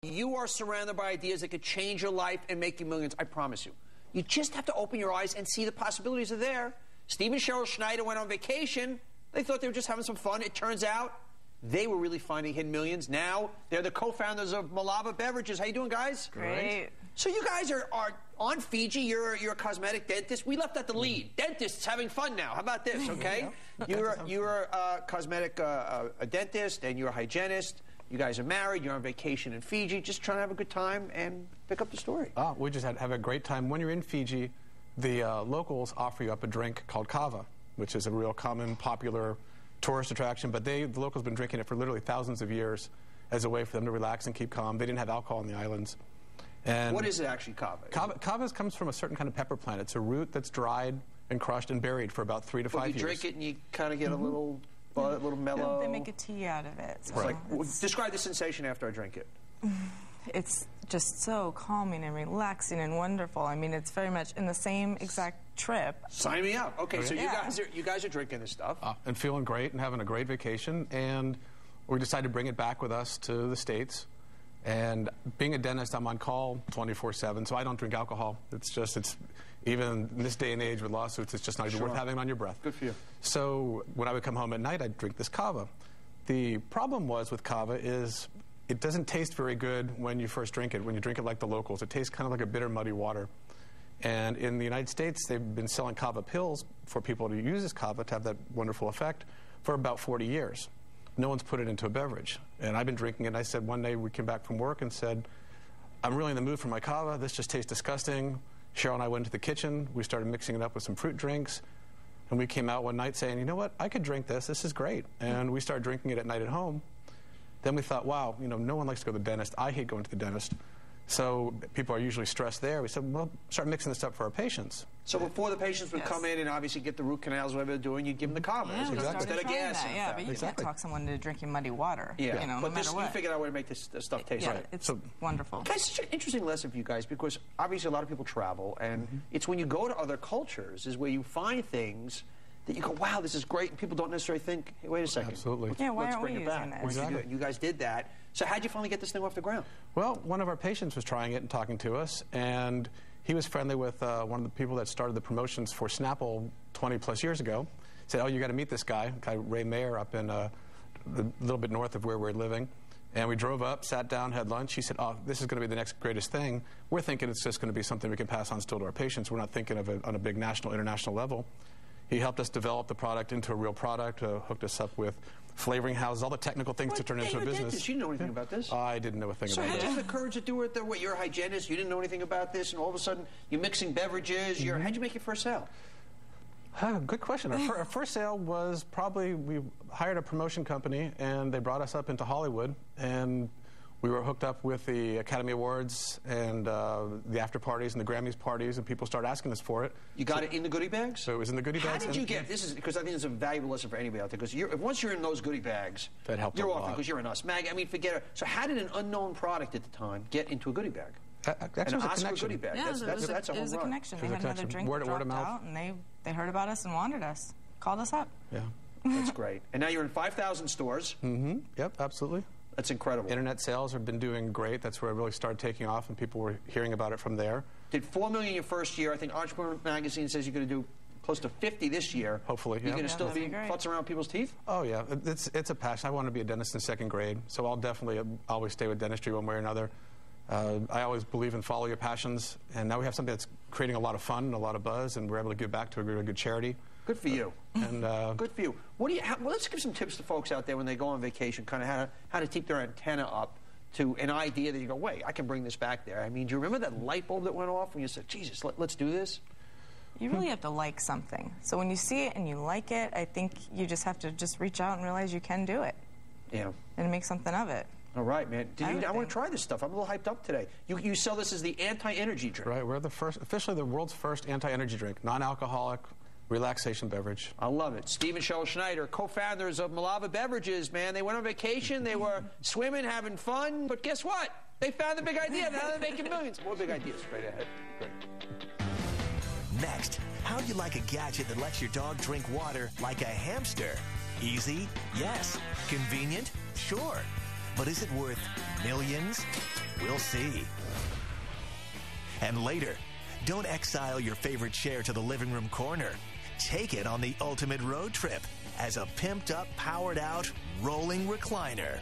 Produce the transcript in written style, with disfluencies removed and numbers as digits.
You are surrounded by ideas that could change your life and make you millions, I promise you. You just have to open your eyes and see the possibilities are there. Steve and Cheryl Schneider went on vacation. They thought they were just having some fun. It turns out they were really finding hidden millions. Now they're the co-founders of Malava Beverages. How you doing, guys? Great. So you guys are on Fiji. You're a cosmetic dentist. We left out the lead. Dentists having fun now. How about this, okay? You're a cosmetic a dentist, and you're a hygienist. You guys are married. You're on vacation in Fiji, just trying to have a good time and pick up the story. We just have a great time. When you're in Fiji, the locals offer you up a drink called kava, which is a real common, popular tourist attraction. But the locals have been drinking it for literally thousands of years as a way for them to relax and keep calm. They didn't have alcohol on the islands. And what is it actually, kava? Kava comes from a certain kind of pepper plant. It's a root that's dried and crushed and buried for about 3 to 5 years. You drink it and you kind of get a little mellow. They make a tea out of it. So right. Describe the sensation after I drink it. It's just so calming and relaxing and wonderful. I mean, it's very much in the same exact trip. Sign me up. Okay, so you guys are drinking this stuff. And feeling great and having a great vacation. And we decided to bring it back with us to the States. And being a dentist, I'm on call 24/7, so I don't drink alcohol. It's even in this day and age with lawsuits, it's just not even worth having on your breath. Good for you. So when I would come home at night, I'd drink this kava. The problem was with kava is it doesn't taste very good when you first drink it. When you drink it like the locals, it tastes kind of like a bitter, muddy water. And in the United States, they've been selling kava pills for people to use this kava to have that wonderful effect for about 40 years. No one's put it into a beverage. And I've been drinking it, and I said one day we came back from work and said, I'm really in the mood for my kava. This just tastes disgusting. Cheryl and I went into the kitchen. We started mixing it up with some fruit drinks. And we came out one night saying, you know what, I could drink this. This is great. And we started drinking it at night at home. Then we thought, wow, no one likes to go to the dentist. I hate going to the dentist. So people are usually stressed there. We said, well, start mixing this up for our patients. So before the patients would come in and obviously get the root canals, whatever they're doing, you'd give them the kava instead of gas. Yeah, but you can't talk someone into drinking muddy water. Yeah, no but matter what. You figured out a way to make this stuff taste right. It's wonderful. Guys, such an interesting lesson for you guys, because obviously a lot of people travel, and it's when you go to other cultures is where you find things that you go, wow, this is great, and people don't necessarily think, hey, wait a second. Absolutely. Let's bring it back. Exactly. You guys did that. So how'd you finally get this thing off the ground? Well, one of our patients was trying it and talking to us, and he was friendly with one of the people that started the promotions for Snapple 20-plus years ago. Said, oh, you got to meet this guy Ray Mayer, up in a little bit north of where we're living. And we drove up, sat down, had lunch. He said, oh, this is going to be the next greatest thing. We're thinking it's just going to be something we can pass on still to our patients. We're not thinking of it on a big national, international level. He helped us develop the product into a real product, hooked us up with flavoring houses, all the technical things to turn into a business. You didn't know anything about this? I didn't know a thing about it. So how'd you have the courage to do it? What, you're a hygienist, you didn't know anything about this, and all of a sudden you're mixing beverages. How'd you make your first sale? Good question. Our first sale was we hired a promotion company, and they brought us up into Hollywood, and we were hooked up with the Academy Awards and the after parties and the Grammys parties, and people started asking us for it. You got it in the goodie bags? So it was in the goodie bags. How did you get this? Because I think it's a valuable lesson for anybody out there. Because once you're in those goodie bags, that helped you're a off lot. Because you're in us. I mean, forget it. So how did an unknown product at the time get into a goodie bag? Actually, an Oscar goodie bag. Yeah, that's a it was a connection. They had another drink word of mouth. out, and they heard about us and wanted us. Called us up. Yeah. That's great. And now you're in 5,000 stores. Mm-hmm. Yep, absolutely. That's incredible. Internet sales have been doing great. That's where it really started taking off, and people were hearing about it from there. Did $4 million your first year. I think Entrepreneur Magazine says you're going to do close to 50 this year. Hopefully, yeah. You're going to still be futzing around people's teeth? Oh, yeah. It's a passion. I want to be a dentist in second grade, so I'll definitely always stay with dentistry one way or another. I always believe in follow your passions, and now we have something that's creating a lot of fun and a lot of buzz, and we're able to give back to a really good charity. Good for you. And good for you. Let's give some tips to folks out there when they go on vacation, kind of how to keep their antenna up to an idea that you go, wait, I can bring this back there. I mean, do you remember that light bulb that went off when you said, Jesus, let's do this? You really have to like something. So when you see it and you like it, I think you just have to reach out and realize you can do it. Yeah. And make something of it. All right, man. I want to try this stuff. I'm a little hyped up today. You sell this as the anti-energy drink. Right. We're officially the world's first anti-energy drink, non-alcoholic, relaxation beverage. I love it. Steve and Cheryl Schneider, co-founders of Malava Beverages, man. They went on vacation. They were swimming, having fun. But guess what? They found the big idea. Now they're making millions. More big ideas straight ahead. Great. Next, how do you like a gadget that lets your dog drink water like a hamster? Easy? Yes. Convenient? Sure. But is it worth millions? We'll see. And later, don't exile your favorite chair to the living room corner. Take it on the ultimate road trip as a pimped up, powered out, rolling recliner.